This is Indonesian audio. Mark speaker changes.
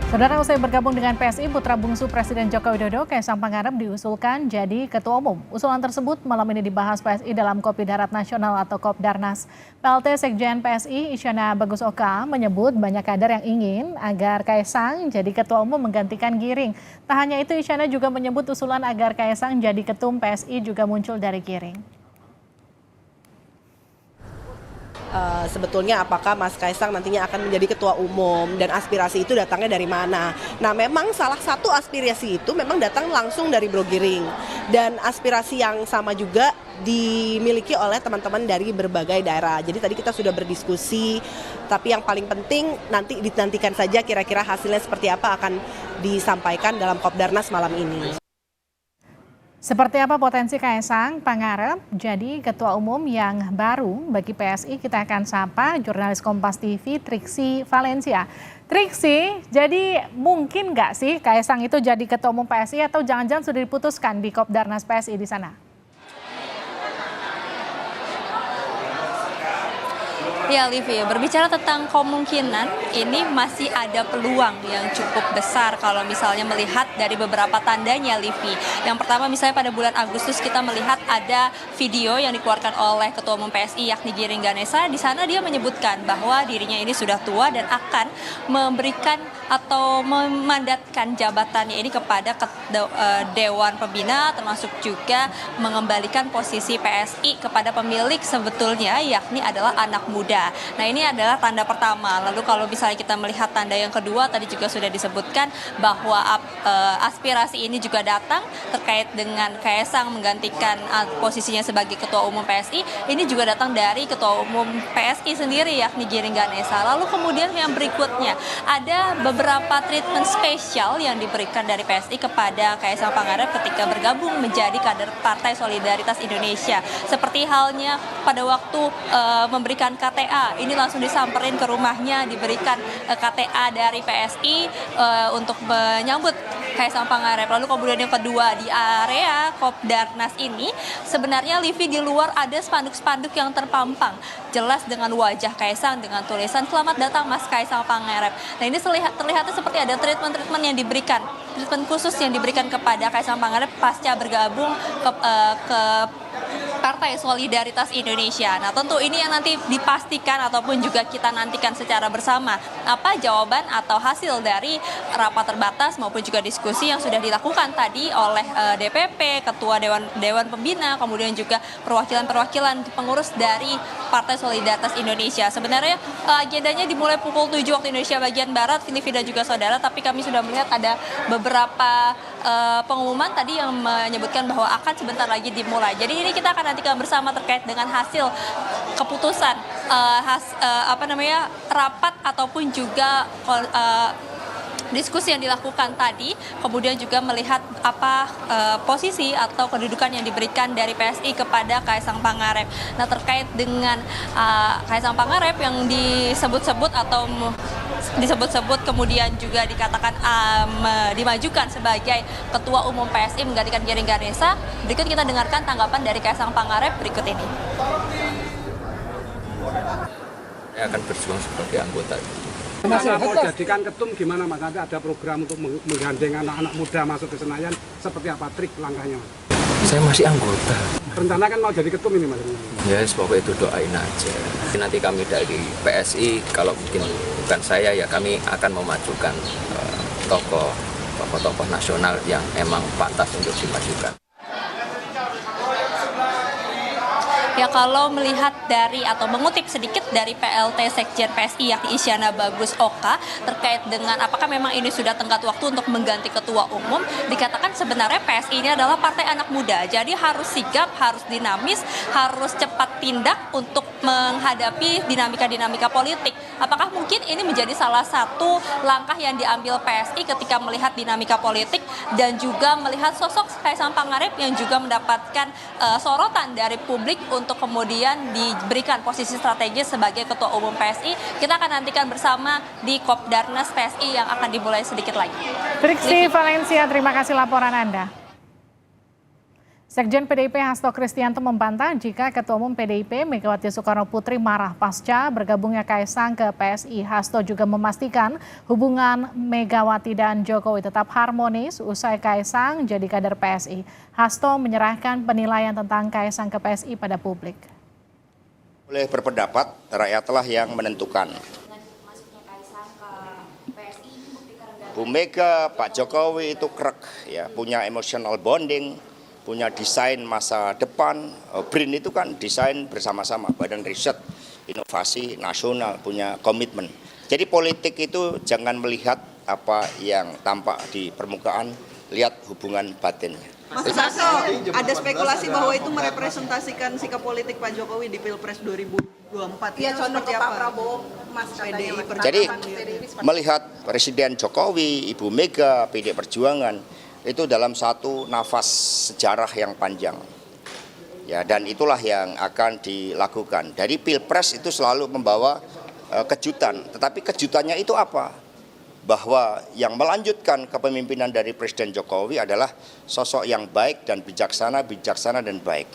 Speaker 1: Saudara, usai bergabung dengan PSI, putra bungsu Presiden Joko Widodo, Kaisang Pangarep diusulkan jadi Ketua Umum. Usulan tersebut malam ini dibahas PSI dalam Kopi Darat Nasional atau Kopdarnas. PLT Sekjen PSI, Isyana Bagus Oka, menyebut banyak kader yang ingin agar Kaisang jadi Ketua Umum menggantikan Giring. Tak hanya itu, Isyana juga menyebut usulan agar Kaisang jadi Ketum PSI juga muncul dari Giring.
Speaker 2: Sebetulnya apakah Mas Kaisang nantinya akan menjadi ketua umum dan aspirasi itu datangnya dari mana. Nah, memang salah satu aspirasi itu memang datang langsung dari Bro Giring, dan aspirasi yang sama juga dimiliki oleh teman-teman dari berbagai daerah. Jadi tadi kita sudah berdiskusi, tapi yang paling penting nanti dinantikan saja kira-kira hasilnya seperti apa akan disampaikan dalam Kopdarnas malam ini.
Speaker 1: Seperti apa potensi Kaisang Pangarep jadi Ketua Umum yang baru bagi PSI? Kita akan sapa jurnalis Kompas TV Triksi Valencia. Triksi, jadi mungkin nggak sih Kaisang itu jadi Ketua Umum PSI atau jangan-jangan sudah diputuskan di Kopdarnas PSI di sana?
Speaker 3: Ya, Livi, berbicara tentang kemungkinan, ini masih ada peluang yang cukup besar kalau misalnya melihat dari beberapa tandanya, Livi. Yang pertama, misalnya pada bulan Agustus kita melihat ada video yang dikeluarkan oleh Ketua Umum PSI yakni Giring Ganesa. Di sana dia menyebutkan bahwa dirinya ini sudah tua dan akan memberikan atau memandatkan jabatannya ini kepada Dewan Pembina, termasuk juga mengembalikan posisi PSI kepada pemilik sebetulnya yakni adalah anak muda. Nah, ini adalah tanda pertama. Lalu kalau misalnya kita melihat tanda yang kedua, tadi juga sudah disebutkan bahwa aspirasi ini juga datang terkait dengan Kaisang menggantikan posisinya sebagai Ketua Umum PSI. Ini juga datang dari Ketua Umum PSI sendiri yakni Giring Ganesa. Lalu kemudian yang berikutnya ada beberapa treatment spesial yang diberikan dari PSI kepada Kaisang Pangarep ketika bergabung menjadi kader Partai Solidaritas Indonesia. Seperti halnya pada waktu memberikan KTA, ini langsung disamperin ke rumahnya, diberikan KTA dari PSI untuk menyambut Kaisang Pangarep. Lalu kemudian yang kedua, di area Kopdarnas ini sebenarnya, Livi, di luar ada spanduk-spanduk yang terpampang jelas dengan wajah Kaisang dengan tulisan "Selamat datang Mas Kaisang Pangarep". Nah, ini terlihatnya seperti ada treatment yang diberikan, treatment khusus yang diberikan kepada Kaisang Pangarep pasca bergabung ke Partai Solidaritas Indonesia. Nah, tentu ini yang nanti dipastikan ataupun juga kita nantikan secara bersama apa jawaban atau hasil dari rapat terbatas maupun juga diskusi yang sudah dilakukan tadi oleh DPP, Ketua Dewan Pembina, kemudian juga perwakilan-perwakilan pengurus dari Partai Solidaritas Indonesia. Sebenarnya agendanya dimulai pukul 7 waktu Indonesia bagian Barat, Livi dan juga saudara, tapi kami sudah melihat ada beberapa pengumuman tadi yang menyebutkan bahwa akan sebentar lagi dimulai. Jadi ini kita akan nantikan bersama terkait dengan hasil keputusan rapat ataupun juga diskusi yang dilakukan tadi, kemudian juga melihat apa posisi atau kedudukan yang diberikan dari PSI kepada Kaisang Pangarep. Nah, terkait dengan Kaisang Pangarep yang disebut-sebut kemudian juga dikatakan dimajukan sebagai Ketua Umum PSI menggantikan Giring Ganesa. Berikut kita dengarkan tanggapan dari Kaisang Pangarep berikut ini.
Speaker 4: Saya akan berjuang sebagai anggota.
Speaker 5: Kalau mau jadikan ketum gimana Mas? Nanti ada program untuk menggandeng anak-anak muda masuk ke Senayan, seperti apa trik langkahnya Mas?
Speaker 4: Saya masih anggota.
Speaker 5: Rencana kan mau jadi ketum ini Mas?
Speaker 4: Ya, pokoknya itu doain aja. Nanti kami dari PSI, kalau mungkin bukan saya ya kami akan memajukan tokoh-tokoh nasional yang emang pantas untuk dimajukan.
Speaker 3: Ya, kalau melihat dari atau mengutip sedikit dari PLT Sekjen PSI yakni Isyana Bagus Oka terkait dengan apakah memang ini sudah tenggat waktu untuk mengganti ketua umum, dikatakan sebenarnya PSI ini adalah partai anak muda, jadi harus sigap, harus dinamis, harus cepat tindak untuk menghadapi dinamika-dinamika politik. Apakah mungkin ini menjadi salah satu langkah yang diambil PSI ketika melihat dinamika politik dan juga melihat sosok Kaisang Pangarep yang juga mendapatkan sorotan dari publik untuk kemudian diberikan posisi strategis sebagai Ketua Umum PSI. Kita akan nantikan bersama di Kopdarnas PSI yang akan dimulai sedikit lagi.
Speaker 1: Triksi Valencia, terima kasih laporan Anda. Sekjen PDIP Hasto Kristianto membantah jika Ketua Umum PDIP Megawati Soekarno Putri marah pasca bergabungnya Kaisang ke PSI. Hasto juga memastikan hubungan Megawati dan Jokowi tetap harmonis usai Kaisang jadi kader PSI. Hasto menyerahkan penilaian tentang Kaisang ke PSI pada publik.
Speaker 6: Boleh berpendapat, rakyatlah yang menentukan. Bu Mega, Pak Jokowi itu krek, ya, punya emotional bonding, punya desain masa depan. BRIN itu kan desain bersama-sama, Badan Riset Inovasi Nasional, punya komitmen. Jadi politik itu jangan melihat apa yang tampak di permukaan, lihat hubungan batinnya.
Speaker 7: Mas Hasto, ada spekulasi bahwa itu merepresentasikan sikap politik Pak Jokowi di Pilpres 2024.
Speaker 2: Iya, condong ke Pak Prabowo, Mas,
Speaker 7: PDI
Speaker 2: katanya.
Speaker 7: Perjuangan.
Speaker 6: Jadi melihat Presiden Jokowi, Ibu Mega, PDI Perjuangan itu dalam satu nafas sejarah yang panjang. Ya, dan itulah yang akan dilakukan. Dari Pilpres itu selalu membawa kejutan, tetapi kejutannya itu apa? Bahwa yang melanjutkan kepemimpinan dari Presiden Jokowi adalah sosok yang baik dan bijaksana dan baik.